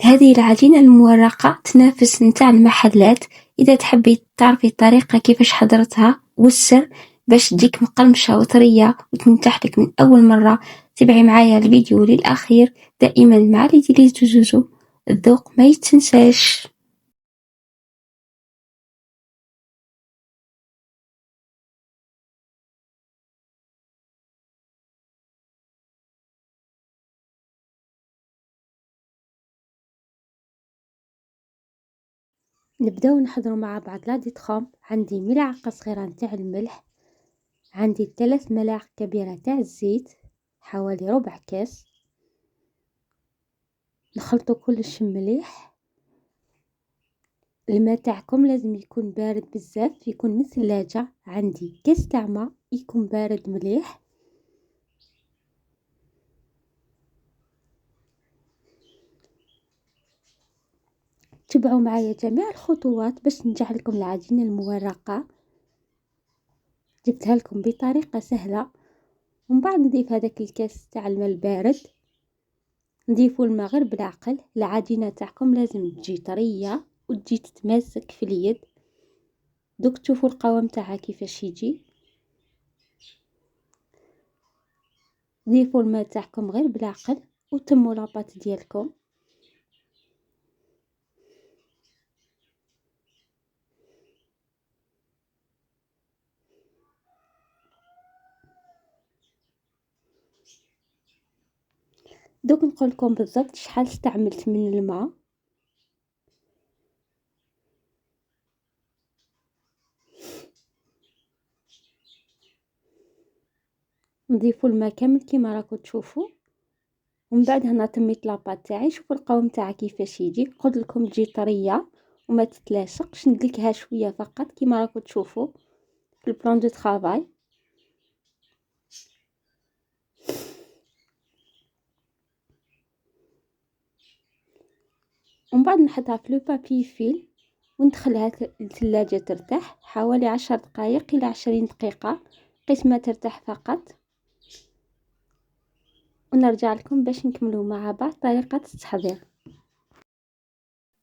هذه العجينة المورقة تنافس نتاع المحلات. إذا تحبي تعرفي الطريقة كيفاش حضرتها والسر باش تجيك مقرمشة وطرية وتنجح لك من أول مرة، تابعي معايا الفيديو للأخير. دائما مع ليدي زوزو، الذوق ما يتنساش. نبداو نحضروا مع بعض لا ديتخوم. عندي ملعقة صغيرة نتاع الملح، عندي 3 ملاعق كبيرة تاع الزيت، حوالي ربع كاس. نخلطوا كلش مليح. الماء تاعكم لازم يكون بارد بزاف، يكون من الثلاجة. عندي كاس تاع ماء يكون بارد مليح. تبعوا معايا جميع الخطوات باش ننجح لكم العجينة المورقة. جبتها لكم بطريقة سهلة. ومن بعد نضيف هذاك الكاس تاع الماء البارد، نضيفوا الماء غير بالعقل. العجينة تاعكم لازم تجي طرية وتجي تتماسك في اليد. دوك تشوفوا القوام تاعها كيفاش يجي. ضيفوا الماء تاعكم غير بالعقل وتموا لاباط ديالكم. دوك نقول لكم بالضبط شحال استعملت من الماء. نضيفوا الماء كامل كيما راكم تشوفوا. ومن بعد هنا تميت لاباط تاعي. شوفوا القوام تاعها كيفاش يجي. قلت لكم تجي طريه وما تتلاصقش. ندلكها شويه فقط كيما راكم تشوفوا في البلان دو طرافاي. ومن بعد نحطها في لو بابي فيل وندخلها الثلاجة ترتاح حوالي 10 دقائق إلى 20 دقيقة، قيس ما ترتاح فقط. ونرجع لكم باش نكملوا مع بعض طريقة التحضير.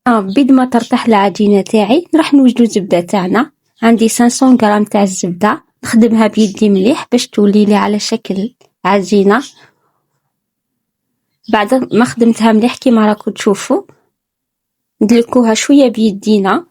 بيد ما ترتاح العجينة تاعي راح نوجدوا الزبدة تاعنا. عندي 500 غرام تاع الزبدة، نخدمها بيدي مليح باش تولي لي على شكل عجينة. بعد ما خدمتها مليح كيما راكم تشوفوا ندلكوها شوية بيدينا.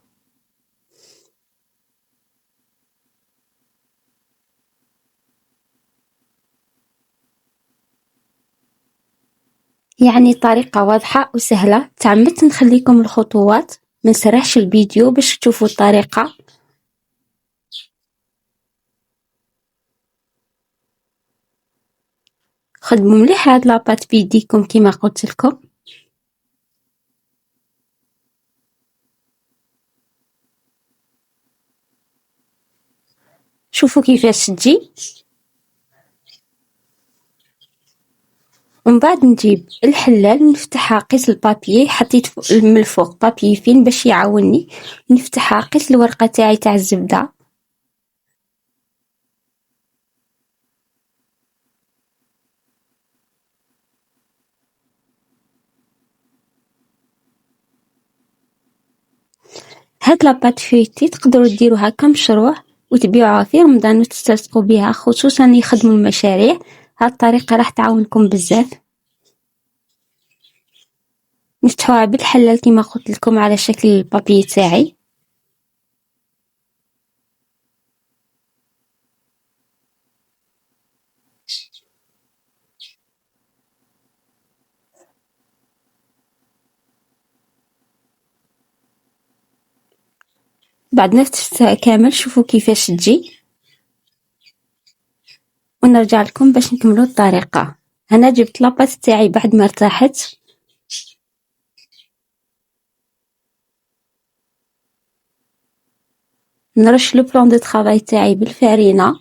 يعني طريقة واضحة وسهلة. تعمدت نخليكم الخطوات ما نسرحش الفيديو باش تشوفوا الطريقة. خدموا مليح هاد لاباط بيديكم كيما قلت لكم. شوفوا كيفاش تجي. ومن بعد نجيب الحلال ونفتحها قيس البابي. حطيت من الفوق بابي فين باش يعاوني. نفتحها قيس الورقة تاعي تاع الزبدة. هاد لاباط فيتي تقدروا ديروها كمشروع وتبيعوها في رمضان وتسترزقوا بها، خصوصا يخدموا المشاريع. هاد الطريقة راح تعاونكم بزاف. نفتحوها بالحلال كما قلت لكم على شكل البابي تاعي. بعد نفتحها كامل. شوفوا كيفاش تجي. ونرجع لكم باش نكملوا الطريقة. أنا جبت لاباط تاعي بعد ما ارتاحت. نرش لو بلان دو طرافاي تاعي بالفارينة.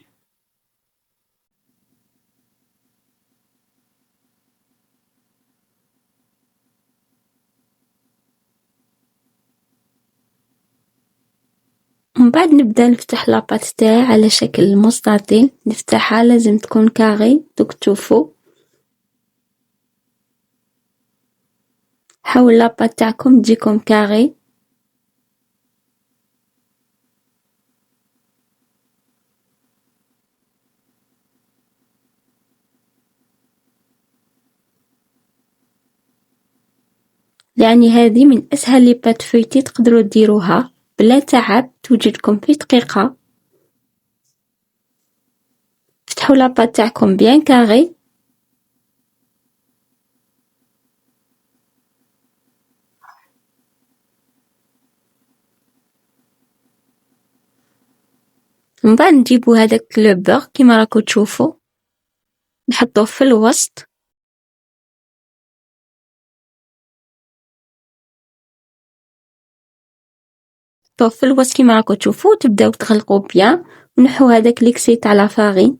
من بعد نبدا نفتح لاباط تاعي على شكل مستطيل. نفتحها لازم تكون كاري دوك تشوفوا. حاول لاباط تاعكم تجيكم كاغي. يعني هذه من أسهل لي بات فويتي تقدروا ديروها بلا تعب، توجدكم في دقيقة. فتحوا لاباط تاعكم بيان كاغي. من بعد نجيبوا هذاك لو بوغ كيما راكو تشوفوا، نحطوه في الوسط. نحطوه في الوسط كيما راكو تشوفوا، تبداو تغلقوا بيان ونحو هذاك ليكسي تاع لا فارين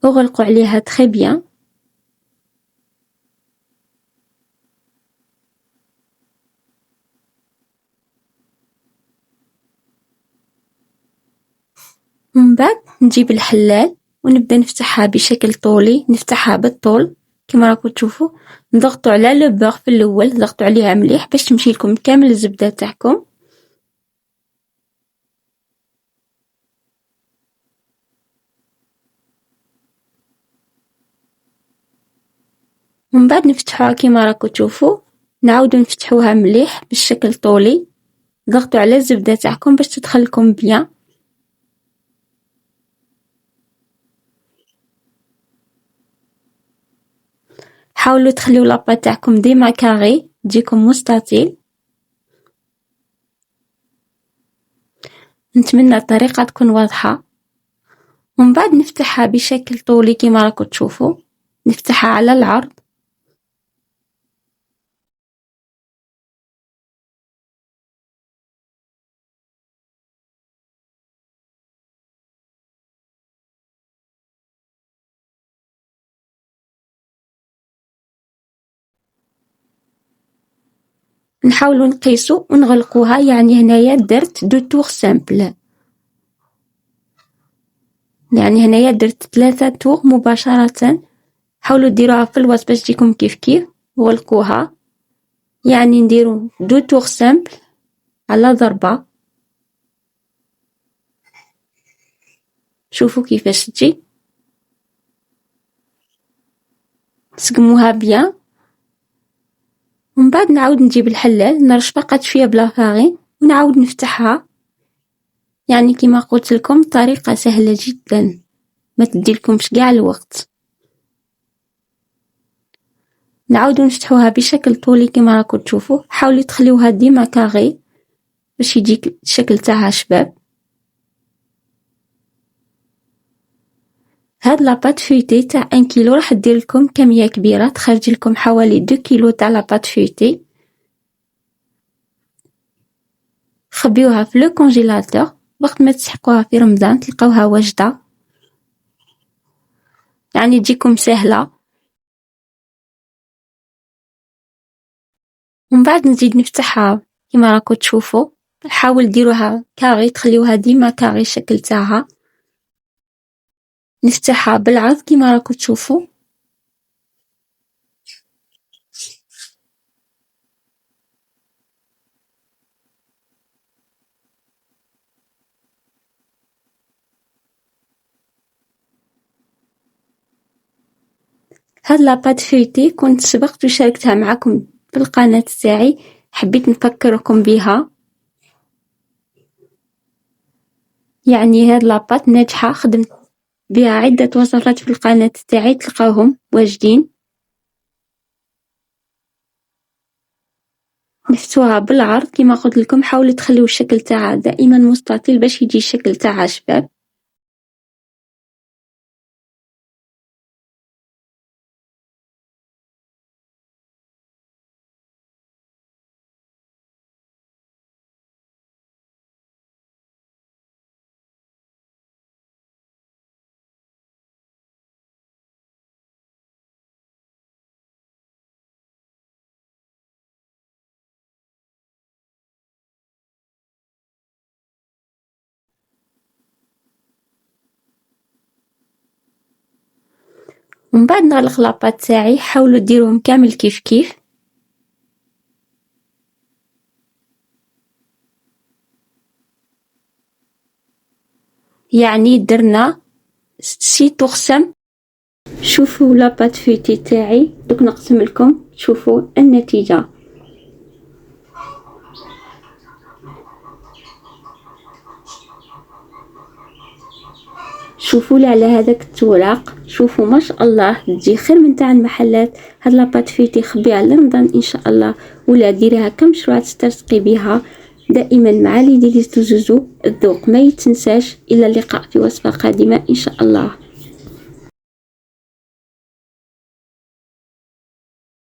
وغلقوا عليها تري بيان. من بعد نجيب الحلال ونبدا نفتحها بشكل طولي، نفتحها بالطول كما راكم تشوفوا. نضغطوا على لو بوغ في الاول، ضغطوا عليها مليح باش تمشي لكم كامل الزبده تاعكم. ومن بعد نفتحوها كما راكم تشوفوا، نعاودوا نفتحوها مليح بالشكل طولي. ضغطوا على الزبده تاعكم باش تدخل لكم بيان. حاولوا تخليو لاباط تاعكم ديما كاري، تجيكم مستطيل. نتمنى الطريقه تكون واضحه. ومن بعد نفتحها بشكل طولي كما راكم تشوفوا، نفتحها على العرض. نحاولوا نقيسوا ونغلقوها، يعني هنايا درت دو تور سامبل، يعني هنايا درت 3 تور مباشرة. حاولوا ديروها في الوسط باش تجيكم كيف كيف وغلقوها، يعني نديرو دو تور سامبل على ضربة. شوفوا كيفاش تجي، سقموها بيان. ومن بعد نعاود نجيب الحلال، نرش فقط شوية بلا فارين ونعاود نفتحها. يعني كما قلت لكم طريقة سهلة جدا، ما تديلكمش قاع الوقت. نعاودو نفتحوها بشكل طولي كما راكم تشوفوا. حاولوا تخليوها ديما كاغي باش يجيك الشكل تاعها شباب. هاد لاباط فويتي تاع 1 كيلو راح دير لكم كمية كبيرة، تخرج لكم حوالي 2 كيلو تاع لاباط فويتي. خبيوها في لو كونجيلاتور، وقت ما تسحقوها في رمضان تلقاوها واجدة، يعني تجيكم سهلة. ومن بعد نزيد نفتحها كما راكم تشوفوا. حاول ديروها كاغي، تخليوها ديما كاغي الشكل تاعها. نفتحها بالعرض كما راكم تشوفوا. هاد لاباط فويتي كنت سبقت وشاركتها معكم في القناة تاعي، حبيت نفكركم بها. يعني هاد لاباط ناجحة، خدمت بها عدة وصفات في القناة تاعي، تلقاوهم واجدين. نفتوها بالعرض كما قلت لكم. حاولوا تخليو الشكل تاعها دائما مستطيل باش يجي الشكل تاعها شباب. ومن بعد نغلق لاباط تاعي. حاولوا ديروهم كامل كيف كيف. يعني درنا 6 شوفوا لاباط فيتي تاعي. دوك نقسم لكم تشوفوا النتيجة. شوفوا لي على هذاك التوراق، شوفوا ما شاء الله تجي خير من تاع المحلات. هاد لاباط فيتي خبيها لرمضان ان شاء الله، ولا ديريها كمشروع تسترزقي بها دائما مع لي ديليز دو زوزو. الذوق ما يتنساش. الى اللقاء في وصفة قادمة ان شاء الله.